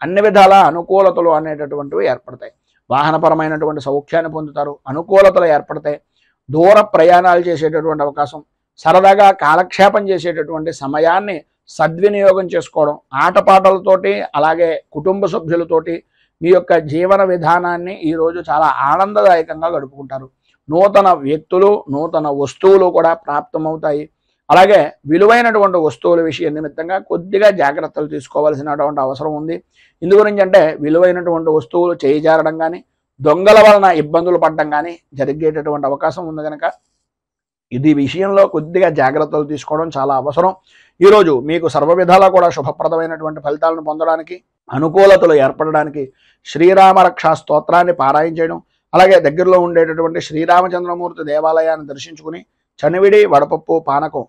అన్ని విధాల అనుకూలతలు అనేటటువంటివి ఏర్పడతాయి. వాహనపరమైనటువంటి సౌఖ్యాన్ని పొందుతారు, అనుకూలతలు ఏర్పడతాయి. దూర ప్రయాణాలు చేసేటటువంటి అవకాశం, సరదాగా కాలక్షేపం చేసేటటువంటి సమయాన్ని సద్వినియోగం చేసుకోవడం, ఆటపాటలతోటి అలాగే కుటుంబ సభ్యులతోటి మీ యొక్క జీవన విధానాన్ని ఈరోజు చాలా ఆనందదాయకంగా గడుపుకుంటారు. నూతన వ్యక్తులు, నూతన వస్తువులు కూడా ప్రాప్తమవుతాయి. అలాగే విలువైనటువంటి వస్తువుల విషయం నిమిత్తంగా కొద్దిగా జాగ్రత్తలు తీసుకోవాల్సినటువంటి అవసరం ఉంది. ఇందు గురించి అంటే విలువైనటువంటి వస్తువులు చేయిజారడం కానీ, దొంగల వలన ఇబ్బందులు పడడం కానీ జరిగేటటువంటి అవకాశం ఉంది. కనుక ఇది విషయంలో కొద్దిగా జాగ్రత్తలు తీసుకోవడం చాలా అవసరం. ఈరోజు మీకు సర్వ విధాలా కూడా శుభప్రదమైనటువంటి ఫలితాలను పొందడానికి, అనుకూలతలు ఏర్పడడానికి శ్రీరామ రక్షా స్తోత్రాన్ని పారాయణ చేయడం, అలాగే దగ్గరలో ఉండేటటువంటి శ్రీరామచంద్రమూర్తి దేవాలయాన్ని దర్శించుకుని చనివిడి వడపప్పు పానకం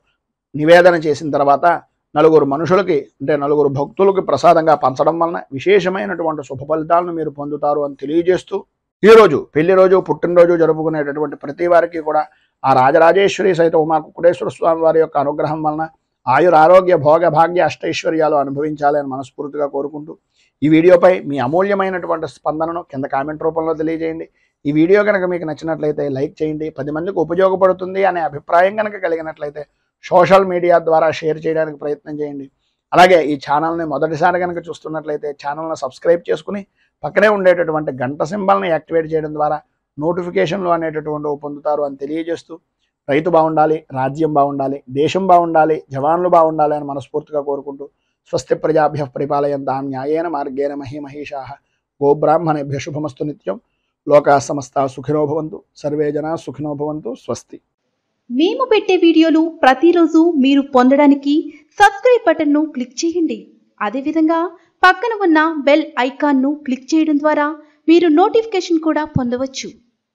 నివేదన చేసిన తర్వాత నలుగురు మనుషులకి అంటే నలుగురు భక్తులకి ప్రసాదంగా పంచడం వలన విశేషమైనటువంటి శుభ ఫలితాలను మీరు పొందుతారు అని తెలియజేస్తూ, ఈరోజు పెళ్లి రోజు, పుట్టినరోజు జరుపుకునేటటువంటి ప్రతి వారికి కూడా ఆ రాజరాజేశ్వరి సైత ఉమా కుక్కుటేశ్వర స్వామి వారి యొక్క అనుగ్రహం వలన ఆయుర ఆరోగ్య భోగ భాగ్య అష్టైశ్వర్యాలు అనుభవించాలని మనస్ఫూర్తిగా కోరుకుంటూ ఈ వీడియోపై మీ అమూల్యమైనటువంటి స్పందనను కింద కామెంట్ రూపంలో తెలియజేయండి. ఈ వీడియో కనుక మీకు నచ్చినట్లయితే లైక్ చేయండి. 10 మందికి ఉపయోగపడుతుంది అనే అభిప్రాయం కనుక కలిగినట్లయితే సోషల్ మీడియా ద్వారా షేర్ చేయడానికి ప్రయత్నం చేయండి. అలాగే ఈ ఛానల్ని మొదటిసారి కనుక చూస్తున్నట్లయితే ఛానల్ని సబ్స్క్రైబ్ చేసుకుని పక్కనే ఉండేటటువంటి గంట సింబల్ని యాక్టివేట్ చేయడం ద్వారా నోటిఫికేషన్లు అనేటటువంటివి పొందుతారు అని తెలియజేస్తూ రైతు బాగుండాలి, రాజ్యం బాగుండాలి, దేశం బాగుండాలి, జవాన్లు బాగుండాలి అని మనస్ఫూర్తిగా కోరుకుంటూ స్వస్తి ప్రజాభ్యః పరిపాలయంతాం న్యాయేన మార్గేణ మహీమహీషాః గోబ్రాహ్మణేభ్యః శుభమస్తు నిత్యం. లోకా సమస్తా సుఖినో భవంతు, సర్వే జనా సుఖినో భవంతు. స్వస్తి. మేము పెట్టే వీడియోలు ప్రతిరోజు మీరు పొందడానికి సబ్స్క్రైబ్ బటన్ను క్లిక్ చేయండి. అదేవిధంగా పక్కన ఉన్న బెల్ ఐకాన్ను క్లిక్ చేయడం ద్వారా మీరు నోటిఫికేషన్ కూడా పొందవచ్చు.